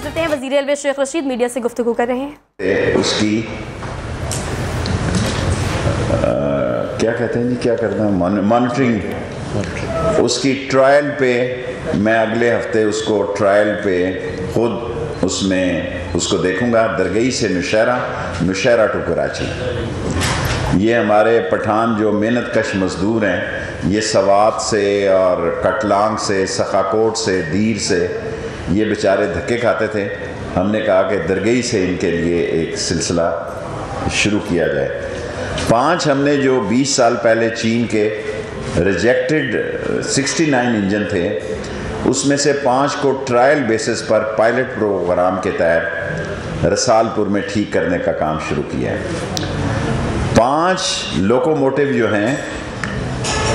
चलते हैं, वज़ीर रेलवे शेख रशीद मीडिया से गुफ्तगू कर रहे हैं। उसकी क्या कहते हैं जी, क्या करना है, मॉनिटरिंग, उसकी ट्रायल पे मैं अगले हफ्ते उसको ट्रायल पे खुद उसमें उसको देखूंगा। दरगई से नुशहरा टू कराची, ये हमारे पठान जो मेहनत कश मजदूर हैं, ये सवात से और कटलांग से, सखाकोट से, दीर से, ये बेचारे धक्के खाते थे। हमने कहा कि दरगई से इनके लिए एक सिलसिला शुरू किया जाए। 5 हमने जो 20 साल पहले चीन के रिजेक्टेड 69 इंजन थे, उसमें से 5 को ट्रायल बेसिस पर पायलट प्रोग्राम के तहत रसालपुर में ठीक करने का काम शुरू किया है। 5 लोकोमोटिव जो हैं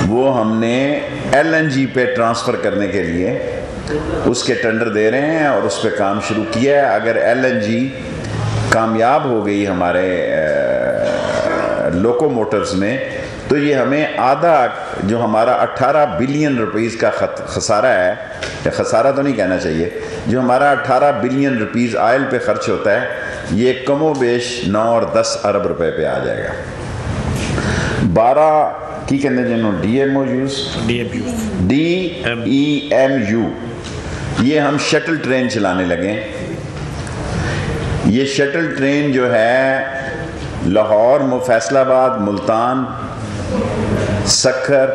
वो हमने LNG पे ट्रांसफ़र करने के लिए उसके टेंडर दे रहे हैं और उस पर काम शुरू किया है। अगर LNG कामयाब हो गई हमारे लोकोमोटिव्स में, तो ये हमें आधा जो हमारा 18 बिलियन रुपीज़ का खसारा है, या खसारा तो नहीं कहना चाहिए, जो हमारा 18 बिलियन रुपीज़ ऑयल पे खर्च होता है, ये कमो बेश 9 और 10 अरब रुपए पे आ जाएगा। 12 की कहते जिन्होंने DEMU, ये हम शटल ट्रेन चलाने लगे। ये शटल ट्रेन जो है लाहौर, फैसलाबाद, मुल्तान, सक्खर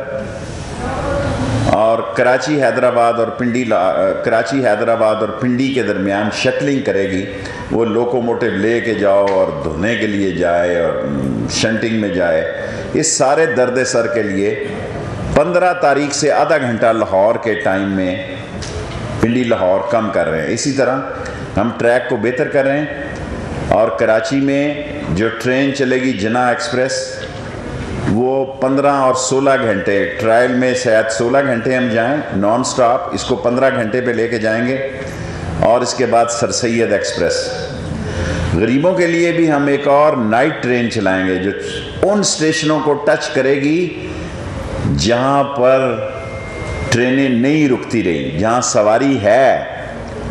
और कराची हैदराबाद और पिंडी के दरमियान शटलिंग करेगी। वो लोकोमोटिव ले के जाओ और धोने के लिए जाए और शंटिंग में जाए। इस सारे दर्द सर के लिए 15 तारीख से आधा घंटा लाहौर के टाइम में पिंडी लाहौर कम कर रहे हैं। इसी तरह हम ट्रैक को बेहतर कर रहे हैं। और कराची में जो ट्रेन चलेगी जना एक्सप्रेस, वो 15 और 16 घंटे, ट्रायल में शायद 16 घंटे हम जाएं नॉन स्टॉप, इसको 15 घंटे पे लेके जाएंगे। और इसके बाद सर सैयद एक्सप्रेस। गरीबों के लिए भी हम एक और नाइट ट्रेन चलाएंगे जो उन स्टेशनों को टच करेगी जहां पर ट्रेनें नहीं रुकती रही, जहां सवारी है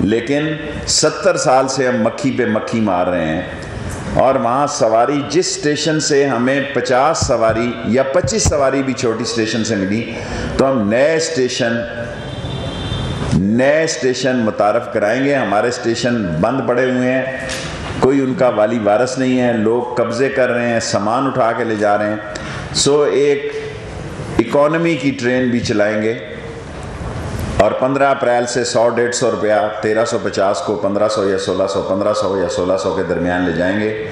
लेकिन 70 साल से हम मक्खी पे मक्खी मार रहे हैं। और वहाँ सवारी जिस स्टेशन से हमें 50 सवारी या 25 सवारी भी छोटी स्टेशन से मिली, तो हम नए स्टेशन मुतारफ़ कराएंगे। हमारे स्टेशन बंद पड़े हुए हैं, कोई उनका वाली वारस नहीं है, लोग कब्ज़े कर रहे हैं, सामान उठा के ले जा रहे हैं। सो एक इकॉनमी की ट्रेन भी चलाएंगे। और 15 अप्रैल से 100-150 रुपया, 1350 को 1500 या 1600, 1500 या 1600 के दरमियान ले जाएंगे।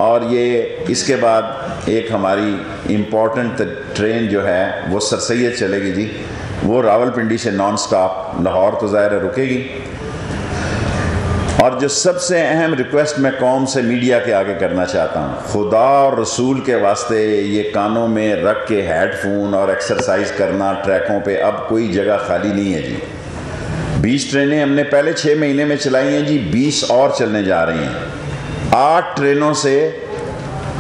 और ये इसके बाद एक हमारी इम्पोर्टेंट ट्रेन जो है वो सर सैयद चलेगी जी, वो रावलपिंडी से नॉन स्टॉप, लाहौर तो ज़ाहिर रुकेगी। और जो सबसे अहम रिक्वेस्ट मैं कौम से मीडिया के आगे करना चाहता हूँ, खुदा और रसूल के वास्ते ये कानों में रख के हेडफोन और एक्सरसाइज करना ट्रैकों पे अब कोई जगह खाली नहीं है जी। 20 ट्रेनें हमने पहले 6 महीने में चलाई हैं जी, 20 और चलने जा रही हैं। 8 ट्रेनों से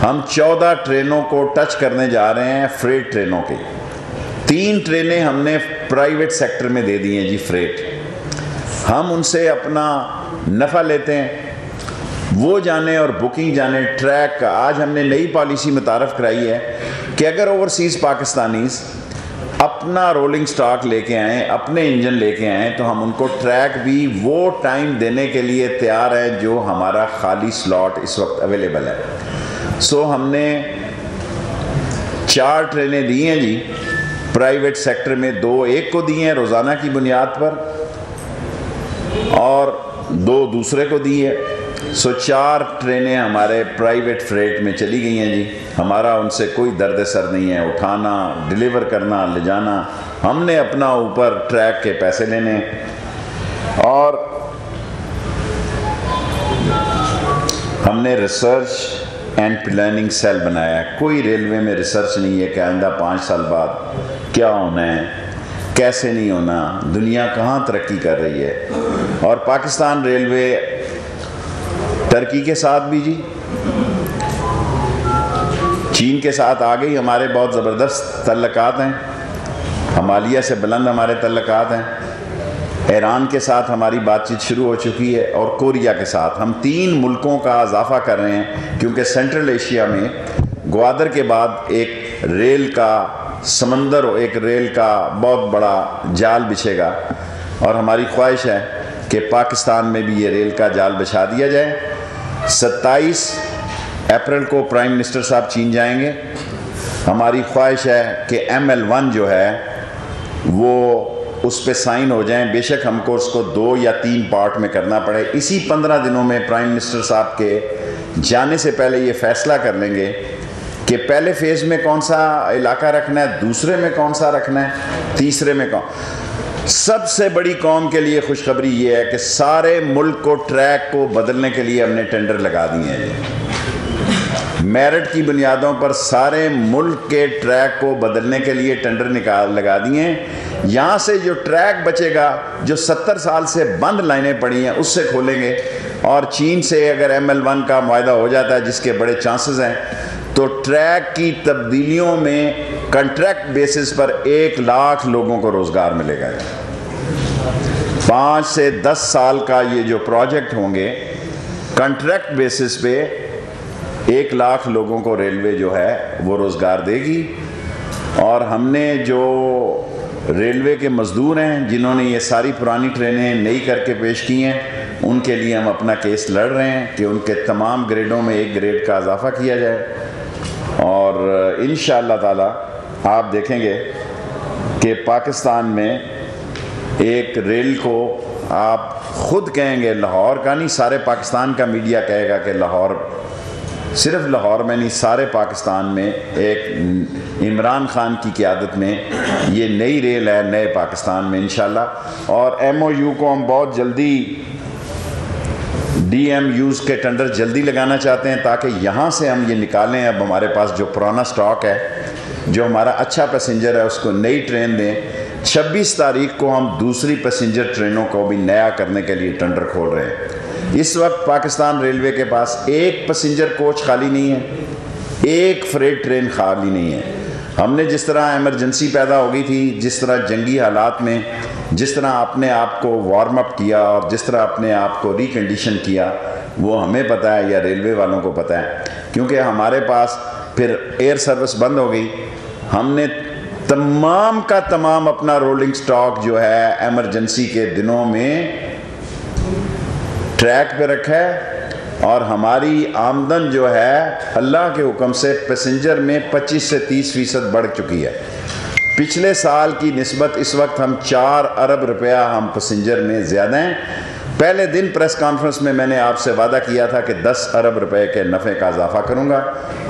हम 14 ट्रेनों को टच करने जा रहे हैं, फ्रेट ट्रेनों की। 3 ट्रेनें हमने प्राइवेट सेक्टर में दे दी हैं जी, फ्रेट। हम उनसे अपना नफ़ा लेते हैं, वो जाने और बुकिंग जाने। ट्रैक का आज हमने नई पॉलिसी मुतारफ़ कराई है कि अगर ओवरसीज़ पाकिस्तानीज़ अपना रोलिंग स्टॉक लेके आएँ, अपने इंजन लेके आएँ, तो हम उनको ट्रैक भी वो टाइम देने के लिए तैयार हैं जो हमारा खाली स्लॉट इस वक्त अवेलेबल है। सो हमने 4 ट्रेनें दी हैं जी प्राइवेट सेक्टर में, 2 एक को दी हैं रोज़ाना की बुनियाद पर और 2 दूसरे को दी है। सो 4 ट्रेनें हमारे प्राइवेट फ्रेट में चली गई हैं जी। हमारा उनसे कोई दर्द सर नहीं है, उठाना, डिलीवर करना, ले जाना। हमने अपना ऊपर ट्रैक के पैसे लेने। और हमने रिसर्च एंड प्लानिंग सेल बनाया है। कोई रेलवे में रिसर्च नहीं है कि आइंदा 5 साल बाद क्या होना है, कैसे नहीं होना, दुनिया कहाँ तरक्की कर रही है। और पाकिस्तान रेलवे टर्की के साथ भी जी, चीन के साथ आ गई। हमारे बहुत ज़बरदस्त तल्लकात हैं, हिमालय से बुलंद हमारे तल्लकात हैं। ईरान के साथ हमारी बातचीत शुरू हो चुकी है और कोरिया के साथ। हम 3 मुल्कों का इजाफा कर रहे हैं क्योंकि सेंट्रल एशिया में ग्वादर के बाद एक रेल का समंदर, एक रेल का बहुत बड़ा जाल बिछेगा और हमारी ख्वाहिश है कि पाकिस्तान में भी ये रेल का जाल बिछा दिया जाए। 27 अप्रैल को प्राइम मिनिस्टर साहब चीन जाएंगे। हमारी ख्वाहिश है कि ML1 जो है वो उस पे साइन हो जाएं, बेशक हमको उसको 2 या 3 पार्ट में करना पड़े। इसी 15 दिनों में प्राइम मिनिस्टर साहब के जाने से पहले ये फैसला कर लेंगे कि पहले फेज़ में कौन सा इलाका रखना है, दूसरे में कौन सा रखना है, तीसरे में कौन। सबसे बड़ी कौम के लिए खुशखबरी ये है कि सारे मुल्क को ट्रैक को बदलने के लिए हमने टेंडर लगा दिए हैं। मेरिट की बुनियादों पर सारे मुल्क के ट्रैक को बदलने के लिए टेंडर लगा दिए हैं। यहाँ से जो ट्रैक बचेगा, जो 70 साल से बंद लाइनें पड़ी हैं, उससे खोलेंगे। और चीन से अगर ML1 का मुआहदा हो जाता है, जिसके बड़े चांसेस हैं, तो ट्रैक की तब्दीलियों में कॉन्ट्रैक्ट बेसिस पर 1 लाख लोगों को रोज़गार मिलेगा। 5 से 10 साल का ये जो प्रोजेक्ट होंगे, कॉन्ट्रैक्ट बेसिस पे 1 लाख लोगों को रेलवे जो है वो रोज़गार देगी। और हमने जो रेलवे के मज़दूर हैं जिन्होंने ये सारी पुरानी ट्रेनें नई करके पेश की हैं, उनके लिए हम अपना केस लड़ रहे हैं कि उनके तमाम ग्रेडों में 1 ग्रेड का इजाफ़ा किया जाए। और इंशाअल्लाह ताला आप देखेंगे कि पाकिस्तान में एक रेल को आप ख़ुद कहेंगे, लाहौर का नहीं, सारे पाकिस्तान का मीडिया कहेगा कि लाहौर, सिर्फ लाहौर में नहीं, सारे पाकिस्तान में एक इमरान खान की क़यादत में ये नई रेल है, नए पाकिस्तान में इंशाल्लाह। और MOU को हम बहुत जल्दी DMUs के टेंडर जल्दी लगाना चाहते हैं ताकि यहाँ से हम ये निकालें। अब हमारे पास जो पुराना स्टॉक है, जो हमारा अच्छा पैसेंजर है, उसको नई ट्रेन दें। 26 तारीख को हम दूसरी पैसेंजर ट्रेनों को भी नया करने के लिए टेंडर खोल रहे हैं। इस वक्त पाकिस्तान रेलवे के पास 1 पैसेंजर कोच खाली नहीं है, 1 फ्रेट ट्रेन खाली नहीं है। हमने जिस तरह इमरजेंसी पैदा हो गई थी, जिस तरह जंगी हालात में जिस तरह अपने आप को वार्म अप किया और जिस तरह अपने आप को रिकंडीशन किया, वो हमें पता है या रेलवे वालों को पता है। क्योंकि हमारे पास फिर एयर सर्विस बंद हो गई, हमने तमाम का तमाम अपना रोलिंग स्टॉक जो है इमरजेंसी के दिनों में ट्रैक पे रखा है। और हमारी आमदन जो है अल्लाह के हुक्म से पैसेंजर में 25 से 30% बढ़ चुकी है। पिछले साल की निस्बत इस वक्त हम 4 अरब रुपया हम पैसेंजर में ज़्यादा हैं। पहले दिन प्रेस कॉन्फ्रेंस में मैंने आपसे वादा किया था कि 10 अरब रुपए के नफ़े का इजाफ़ा करूँगा।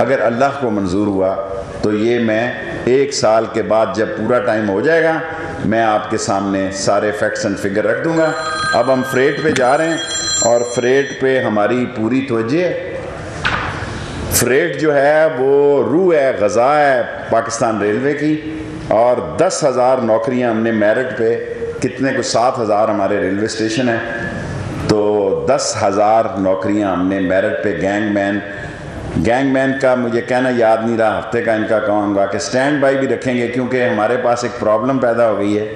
अगर अल्लाह को मंजूर हुआ तो ये मैं 1 साल के बाद जब पूरा टाइम हो जाएगा, मैं आपके सामने सारे फैक्ट्स एंड फिगर रख दूँगा। अब हम फ्रेट पे जा रहे हैं और फ्रेट पे हमारी पूरी तवज्जो है। फ्रेट जो है वो रूह है, ग़ज़ा है पाकिस्तान रेलवे की। और 10,000 नौकरियां हमने मेरिट पे, कितने कुछ 7,000 हमारे रेलवे स्टेशन हैं, तो 10,000 नौकरियां हमने मेरिट पे। गैंगमैन का मुझे कहना याद नहीं रहा, हफ्ते का इनका कहूँगा कि स्टैंड बाई भी रखेंगे, क्योंकि हमारे पास एक प्रॉब्लम पैदा हो गई है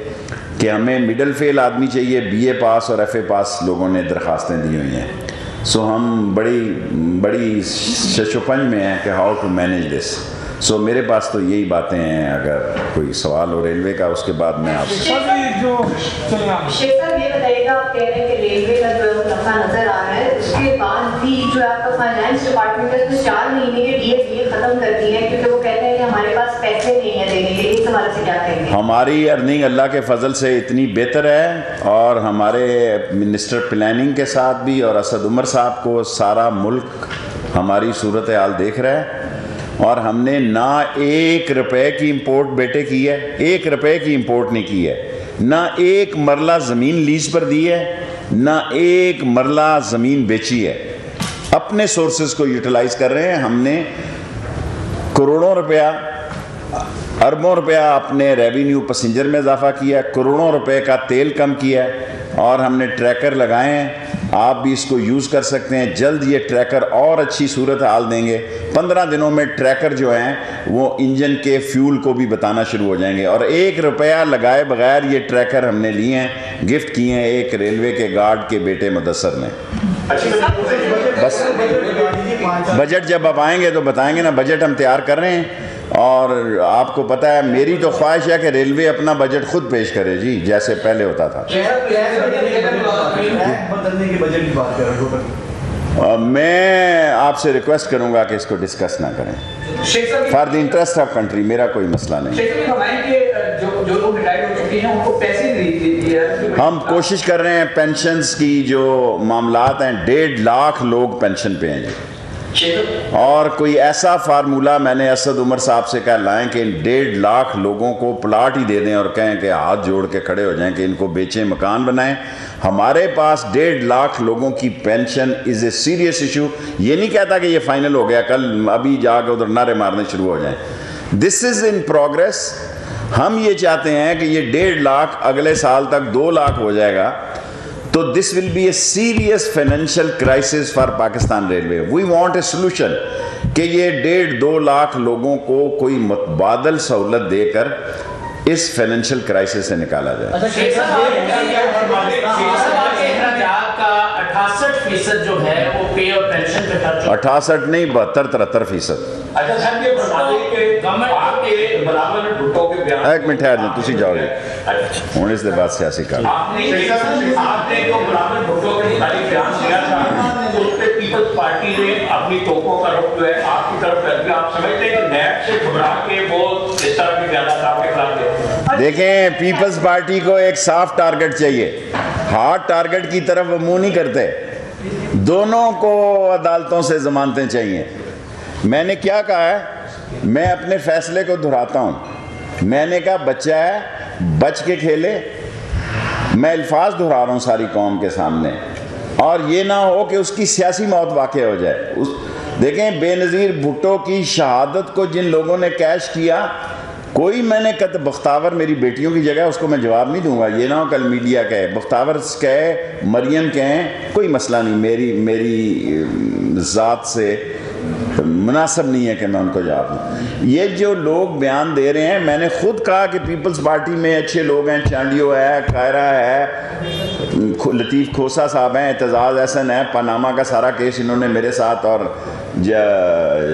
कि हमें मिडल फेल आदमी चाहिए। BA पास और FA पास लोगों ने दरख्वास्तें दी हुई हैं। सो हम बड़ी शशोपंज में हैं कि हाउ टू मैनेज दिस। सो मेरे पास तो यही बातें हैं। अगर कोई सवाल हो रेलवे का, उसके बाद मैं आपसे शेख साहब ये बताइएगा, आप कह रहे हैं कि रेलवे का जो नफा नजर आ रहा है, उसके बाद भी जो आपका फाइनेंस डिपार्टमेंट है उसने 4 महीने के DA खत्म कर दिए हैं, क्योंकि वो कहते हैं कि हमारे पास पैसे नहीं है देने के। इस हवाले से क्या कहेंगे? हमारी अर्निंग अल्लाह के फजल से इतनी बेहतर है और हमारे मिनिस्टर प्लानिंग के साथ भी और असद उमर साहब को सारा मुल्क हमारी सूरत हाल देख रहा है। और हमने ना 1 रुपए की इंपोर्ट बेटे की है, 1 रुपए की इंपोर्ट नहीं की है, ना 1 मरला ज़मीन लीज पर दी है, ना 1 मरला ज़मीन बेची है। अपने सोर्सेज को यूटिलाइज कर रहे हैं। हमने करोड़ों रुपया, अरबों रुपया अपने रेवेन्यू पैसेंजर में इजाफा किया, करोड़ों रुपए का तेल कम किया और हमने ट्रैकर लगाए हैं। आप भी इसको यूज़ कर सकते हैं। जल्द ये ट्रैकर और अच्छी सूरत हाल देंगे। 15 दिनों में ट्रैकर जो हैं वो इंजन के फ्यूल को भी बताना शुरू हो जाएंगे। और 1 रुपया लगाए बगैर ये ट्रैकर हमने लिए हैं, गिफ्ट किए हैं एक रेलवे के गार्ड के बेटे मुदस्सर ने। बस बजट जब आप आएंगे तो बताएंगे ना, बजट हम तैयार कर रहे हैं। और आपको पता है मेरी तो ख्वाहिश है कि रेलवे अपना बजट खुद पेश करे जी, जैसे पहले होता था। मैं आपसे रिक्वेस्ट करूंगा कि इसको डिस्कस ना करें for the interest of country. मेरा कोई मसला नहीं। हम कोशिश कर रहे हैं पेंशन्स की जो मामलात हैं, 1.5 लाख लोग पेंशन पे हैं जी। और कोई ऐसा फार्मूला मैंने असद उमर साहब से कहा लाएं कि इन 1.5 लाख लोगों को प्लाट ही दे दें और कहें कि हाथ जोड़ के खड़े हो जाएं कि इनको बेचें, मकान बनाएं। हमारे पास 1.5 लाख लोगों की pension is a serious issue. ये नहीं कहता कि ये फाइनल हो गया, कल अभी जाकर उधर नारे मारने शुरू हो जाएं। This is in progress. हम ये चाहते हैं कि ये 1.5 लाख अगले साल तक 2 लाख हो जाएगा, तो this will be a serious financial crisis for Pakistan railway. We want a solution कि ये 1.5-2 लाख लोगों को कोई मुतबादल सहूलत देकर इस फाइनेंशियल क्राइसिस से निकाला जाए। 68% जो है वो पे और पेंशन पे खर्च 68 नहीं 72-73%। एक मिनट ठहर जाओ, तुसी जाओगे हूँ इस बाद सियासी का पीपल्स पार्टी ने अपनी तोपों का रुख जो है आपकी तरफ कर दिया। आप समझते हैं कि नैब से घबरा के वो इस तरह के बयान आपके खिलाफ दे। देखें, पीपल्स पार्टी को एक साफ टारगेट चाहिए, हार्ड टारगेट की तरफ वो मुंह नहीं करते। दोनों को अदालतों से जमानतें चाहिए। मैंने क्या कहा है, मैं अपने फैसले को दोहराता हूँ। मैंने कहा बच्चा है, बच के खेले। मैं अल्फाज दोहरा रहा हूँ सारी कौम के सामने, और ये ना हो कि उसकी सियासी मौत वाक़ई हो जाए। देखें, बेनज़ीर भुट्टो की शहादत को जिन लोगों ने कैश किया, कोई मैंने बख्तावर मेरी बेटियों की जगह उसको मैं जवाब नहीं दूंगा। ये ना हो कल मीडिया कहे, बख्तावर कहे, मरियम कहें, कोई मसला नहीं, मेरी ज़ात से मुनासिब नहीं है कि मैं उनको जवाब दूँ। ये जो लोग बयान दे रहे हैं, मैंने खुद कहा कि पीपल्स पार्टी में अच्छे लोग हैं, चांडियो है, कायरा है, लतीफ़ खोसा साहब हैं, एतजाज़ एहसन है। पनामा का सारा केस इन्होंने मेरे साथ और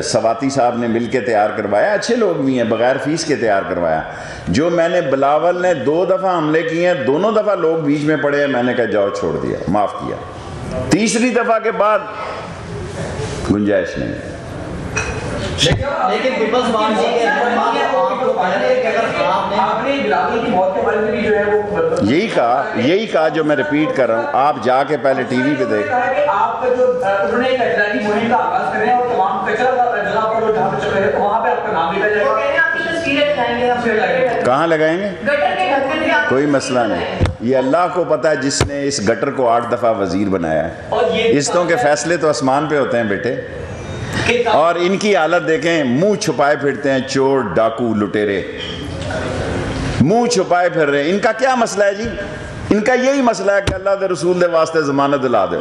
सवाती साहब ने मिल के तैयार करवाया। अच्छे लोग भी हैं, बग़ैर फ़ीस के तैयार करवाया। जो मैंने बिलावल ने 2 दफ़ा हमले किए हैं, दोनों दफ़ा लोग बीच में पड़े हैं, मैंने कहा जाओ छोड़ दिया, माफ़ किया। तीसरी दफ़ा के बाद गुंजाइश नहीं। लेकिन पीपल्स पार्टी के यही कहा जो मैं रिपीट कर रहा हूँ। आप जाके पहले टीवी पे देख। कहाँ लगाएंगे, कोई मसला नहीं। ये अल्लाह को पता है जिसने इस गटर को 8 दफ़ा वजीर बनाया है। इस्तों के फैसले तो आसमान पे होते हैं बेटे। और इनकी हालत देखें, मुंह छुपाए फिरते हैं, चोर डाकू लुटेरे मुंह छुपाए फिर रहे हैं। इनका क्या मसला है जी? इनका यही मसला है कि अल्लाह के रसूल के वास्ते जमानत दिला दो।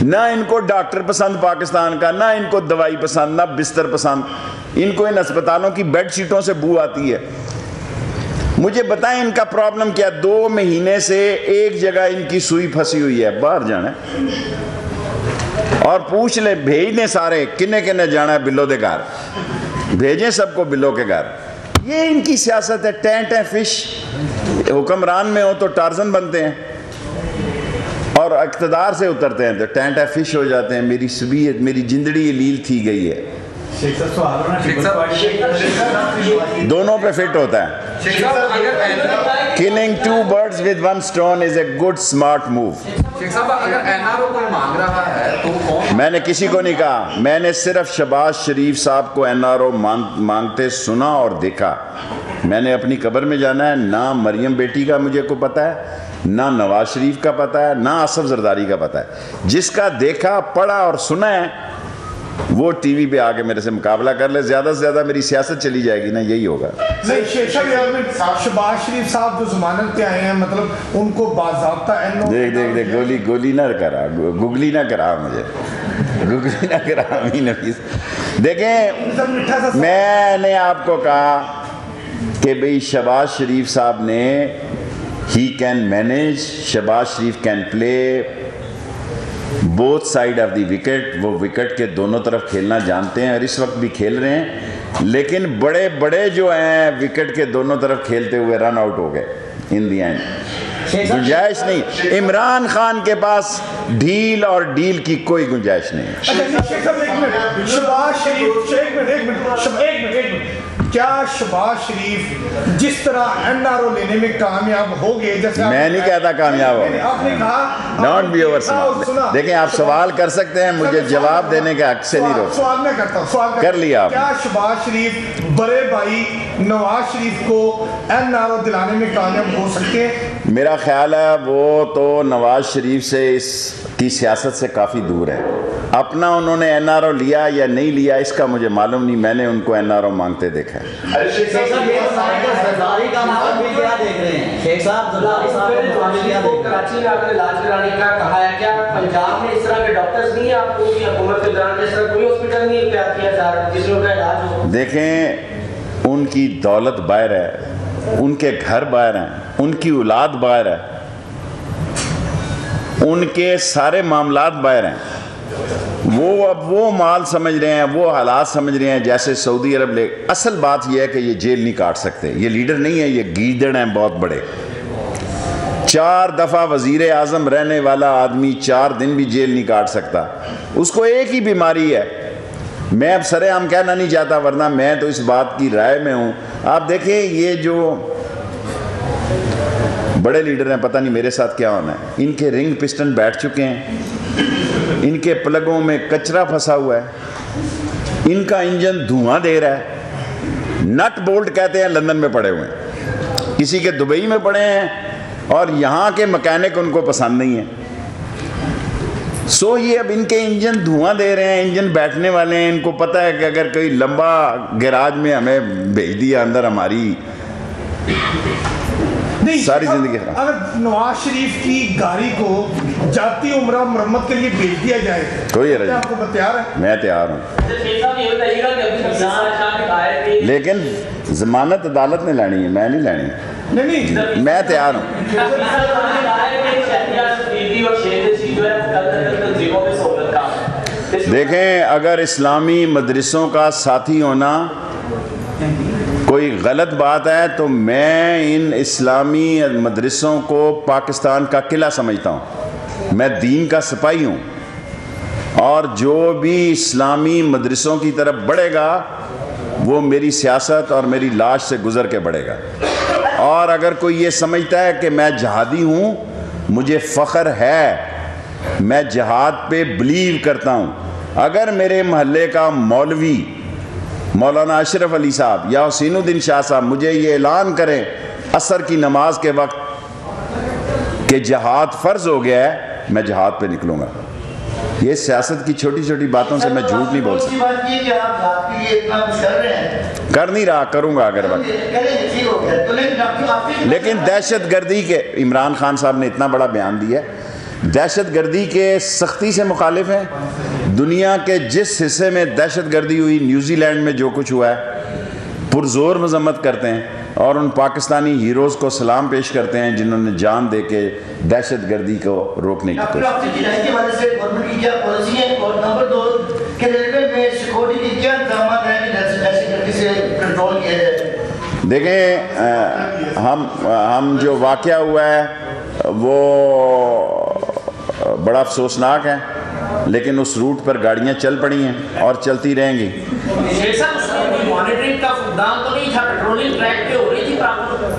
ना इनको डॉक्टर पसंद पाकिस्तान का, ना इनको दवाई पसंद, ना बिस्तर पसंद। इनको इन अस्पतालों की बेड शीटों से बू आती है। मुझे बताएं इनका प्रॉब्लम क्या? 2 महीने से एक जगह इनकी सुई फंसी हुई है, बाहर जाना है। और पूछ ले, भेज दें सारे किन्ने किन्ने जाना है बिल्लो के घर, भेजें सबको बिल्लो के घर। ये इनकी सियासत है, टेंट है फिश। हुक्मरान में हो तो टार्जन बनते हैं और इक़्तिदार से उतरते हैं तो टेंट है फिश हो जाते हैं। मेरी सुबीयत, मेरी जिंदड़ी लील थी गई है। दोनों पे फिट होता है। Killing 2 birds with 1 stone is a good smart move। अगर एनआरओ कोई मांग रहा है तो कौन? मैंने किसी को नहीं कहा, मैंने सिर्फ शहबाज शरीफ साहब को एनआरओ मांगते सुना और देखा। मैंने अपनी कब्र में जाना है। ना मरियम बेटी का मुझे को पता है, ना नवाज शरीफ का पता है, ना आसफ जरदारी का पता है। जिसका देखा, पढ़ा और सुना है वो टीवी पे आके मेरे से मुकाबला कर ले, ज़्यादा से ज़्यादा मेरी सियासत चली जाएगी ना, यही होगा। नहीं शेख साहब, शहबाज शरीफ साहब जो जमानत पे आए हैं, मतलब उनको बाज़ाब्ता देख गोली ना करा, गुगली ना करा मुझे, गुगली ना करा अमीन हफीज। देखें, मैंने आपको कहा कि भाई शहबाज शरीफ साहब ने ही can manage, Shahbaz Sharif can play both side of the wicket, वो विकेट के दोनों तरफ खेलना जानते हैं और इस वक्त भी खेल रहे हैं। लेकिन बड़े बड़े जो हैं विकेट के दोनों तरफ खेलते हुए रन आउट हो गए इन दी एंड, गुंजाइश नहीं। इमरान खान के पास ढील और डील की कोई गुंजाइश नहीं है। क्या शहबाज शरीफ जिस तरह एनआरओ लेने में कामयाब हो गए, जैसे मैं नहीं कहता कामयाब हो, आपने कहा नॉट बी ओवर स्मार्ट। देखिए आप सवाल कर सकते हैं, मुझे जवाब देने के हक से नहीं रोक। सवाल मैं करता हूं, सवाल कर लिया आप। क्या शहबाज शरीफ बड़े भाई नवाज शरीफ को एनआरओ दिलाने में कामयाब हो सकते हैं? मेरा ख्याल है वो तो नवाज शरीफ से इसकी सियासत से काफ़ी दूर है। अपना उन्होंने एनआरओ लिया या नहीं लिया इसका मुझे मालूम नहीं, मैंने उनको एनआरओ मांगते देखा है। देखें, उनकी दौलत बाहर है, उनके घर बाहर हैं, उनकी औलाद बाहर है, उनके सारे मामलात बाहर हैं। वो अब वो माल समझ रहे हैं, वो हालात समझ रहे हैं जैसे सऊदी अरब ले। असल बात यह है कि ये जेल नहीं काट सकते, ये लीडर नहीं है, ये गीदड़ हैं बहुत बड़े। 4 दफ़ा वज़ीर आज़म रहने वाला आदमी 4 दिन भी जेल नहीं काट सकता। उसको एक ही बीमारी है, मैं अब सरेआम कहना नहीं चाहता वरना मैं तो इस बात की राय में हूँ। आप देखें ये जो बड़े लीडर हैं, पता नहीं मेरे साथ क्या होना है, इनके रिंग पिस्टन बैठ चुके हैं, इनके प्लगों में कचरा फंसा हुआ है, इनका इंजन धुआं दे रहा है, नट बोल्ट कहते हैं लंदन में पड़े हुए हैं, किसी के दुबई में पड़े हैं और यहाँ के मैकेनिक उनको पसंद नहीं है। सो ये अब इनके इंजन धुआं दे रहे हैं, इंजन बैठने वाले हैं। इनको पता है कि अगर कोई लंबा गैराज में हमें भेज दिया अंदर हमारी सारी जिंदगी। अगर नवाज शरीफ की गाड़ी को जाती उम्र मरम्मत के लिए भेज दिया जाए, कोई आपको तैयार है? मैं तैयार हूँ, लेकिन जमानत अदालत ने लेनी है, मैं नहीं लेनी। नहीं, मैं तैयार हूँ। देखें, अगर इस्लामी मदरसों का साथी होना कोई गलत बात है तो मैं इन इस्लामी मदरसों को पाकिस्तान का किला समझता हूँ। मैं दीन का सिपाही हूँ और जो भी इस्लामी मदरसों की तरफ बढ़ेगा वो मेरी सियासत और मेरी लाश से गुजर के बढ़ेगा। और अगर कोई ये समझता है कि मैं जहादी हूँ, मुझे फ़ख्र है, मैं जहाद पे बिलीव करता हूँ। अगर मेरे महल्ले का मौलवी मौलाना अशरफ अली साहब या हुसैनुद्दीन शाह साहब मुझे ये ऐलान करें असर की नमाज के वक्त कि जहाद फ़र्ज हो गया है, मैं जहाद पे निकलूँगा। ये सियासत की छोटी छोटी बातों से मैं झूठ नहीं बोल सकता। कर नहीं रहा, करूँगा अगर वक्त। लेकिन दहशत गर्दी के इमरान खान साहब ने इतना बड़ा बयान दिया, दहशत गर्दी के सख्ती से मुखालिफ हैं। दुनिया के जिस हिस्से में दहशत गर्दी हुई, न्यूजीलैंड में जो कुछ हुआ है, पुरजोर मजम्मत करते हैं और उन पाकिस्तानी हीरोज़ को सलाम पेश करते हैं जिन्होंने जान दे के दहशत गर्दी को रोकने की कोशिश। देखें, हम जो वाक़या हुआ है वो बड़ा अफसोसनाक है, लेकिन उस रूट पर गाड़ियां चल पड़ी हैं और चलती रहेंगी।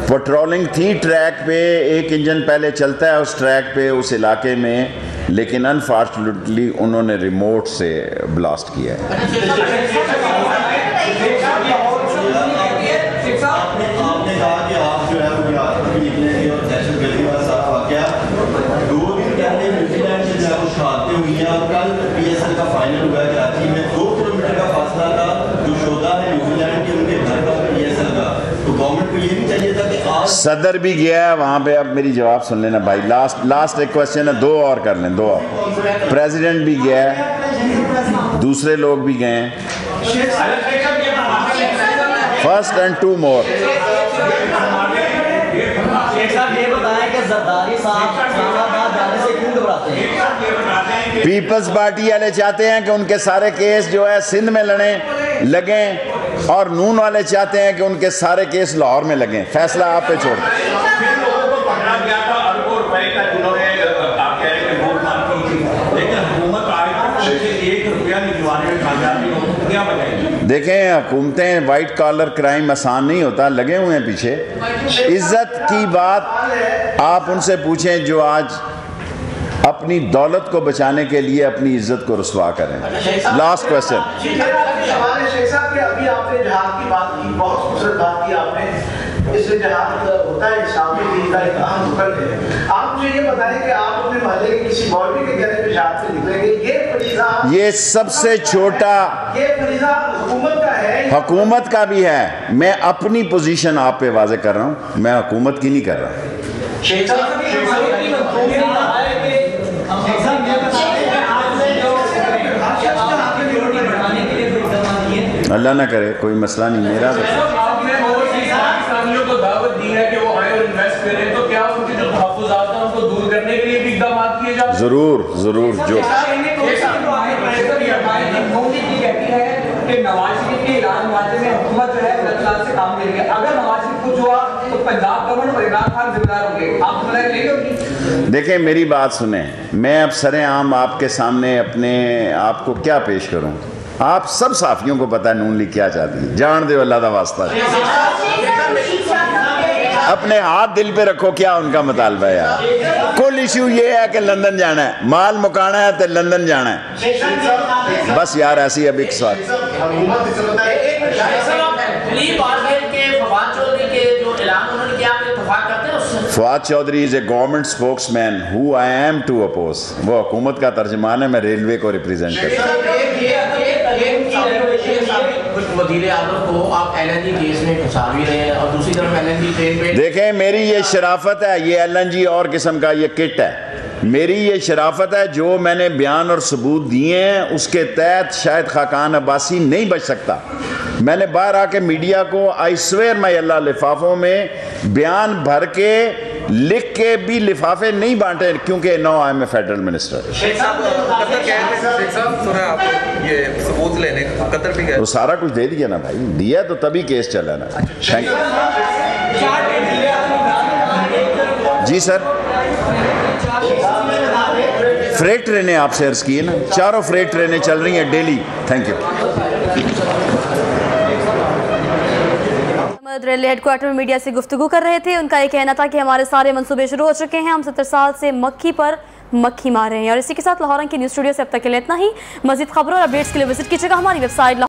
पेट्रोलिंग थी ट्रैक पे, एक इंजन पहले चलता है उस ट्रैक पे उस इलाके में, लेकिन अनफॉर्चुनेटली उन्होंने रिमोट से ब्लास्ट किया है। आपने कहा कि आप जो है वो निकलेंगे और दहशतगर्दी वाला सारा वाकया 2 दिन पहले न्यूजीलैंड से जो है वो शहादतें हुई हैं और कल PSL का फाइनल हुआ है कराची में। 2 ये नहीं चाहिए था कि आप सदर भी गया है वहाँ पे। अब मेरी जवाब सुन लेना भाई, लास्ट एक क्वेश्चन है, 2 और कर लें, 2 और। प्रेसिडेंट भी गया है, दूसरे लोग भी गए हैं, फर्स्ट एंड 2 मोर। ये बताएं कि जरदारी साहब इस्लामाबाद जाने से क्यों घबराते हैं? पीपल्स पार्टी वाले चाहते हैं कि उनके सारे केस जो है सिंध में लगें, और नून वाले चाहते हैं कि उनके सारे केस लाहौर में लगें। फैसला आप पे छोड़ दें। देखें, हुकूमतें वाइट कॉलर क्राइम आसान नहीं होता, लगे हुए हैं पीछे। इज्जत की बात आप उनसे पूछें जो आज अपनी दौलत को बचाने के लिए अपनी इज्जत को रुसवा करें। Last question. अभी आपने जहाज की बात की, बहुत खूबसूरत बात की आपने। इसमें जहाज होता है इस्लामी दीन का एक अहम रुकन है। आप मुझे ये बताएं कि आप अपने मोहल्ले के किसी मौलवी के घर पे जहाज से निकलेंगे, ये फरीजा, ये सबसे छोटा, ये फरीजा हुकूमत का है, हुकूमत का भी है। मैं अपनी पोजीशन आप पे वाजे कर रहा हूँ, मैं हुकूमत की नहीं कर रहा। अल्लाह ना करे, कोई मसला नहीं मेरा। को दावत दी है कि वो आए और इन्वेस्ट करें, तो क्या उनके जो तहफ़्फ़ुज़ात हैं उनको दूर करने के लिए भी इक़दाम किए जाते हैं? जरूर जो नवाज शरीफ के ऐलान मामले में हुकूमत जो है इख्तिलाफ से काम करेगी। अगर नवाज शरीफ कुछ हुआ तो पंजाब गवर्नमेंट और इमरान खान जिम्मेदार होंगे। आप समझ लेंगे? देखिए मेरी बात सुने, मैं अब सरेआम आपके सामने अपने आप को क्या पेश करूं। आप सब साफियों को पता है नून लीग क्या चाहती है, जान दो अल्लाह का वास्ता। अपने हाथ दिल पे रखो, क्या उनका मुतालबा है यार। कुल इशू ये है कि लंदन जाना है, माल मुकाना है तो लंदन जाना है, बस यार। ऐसी अब एक सवाल, Fawad Chaudhry is a government spokesman who I am to oppose. वो हुकूमत का तर्जमान है, मैं रेलवे को रिप्रेजेंट करता हूँ। वज़ीर आज़म को आप LNG केस में फंसा भी रहे हैं और दूसरी तरफ LNG ट्रेन पे। देखें मेरी ये शराफत है, ये LNG और किस्म का ये किट है, मेरी ये शराफत है। जो मैंने बयान और सबूत दिए हैं उसके तहत शायद खाकान अब्बासी नहीं बच सकता। मैंने बाहर आके मीडिया को आई स्वेयर माय अल्लाह लिफाफों में बयान भर के लिख के भी लिफाफे नहीं बांटे, क्योंकि no I am a federal minister. वो सारा कुछ दे दिया ना भाई, दिया तो तभी केस चला ना। Thank you ji sir. Freight ट्रेनें आपसे अर्ज की है ना, 4 फ्रेट ट्रेनें चल रही हैं daily. Thank you. Railway headquarter में मीडिया से गुफ्तगू कर रहे थे। उनका ये कहना था कि हमारे सारे मंसूबे शुरू हो चुके हैं, हम 70 साल से मक्खी पर मक्खी मार रहे हैं। और इसी के साथ लाहौर की न्यूज़ स्टूडियो से अब तक के लिए इतना ही। मज़ीद खबरों और अपडेट्स के लिए विजिट कीजिएगा हमारी वेबसाइट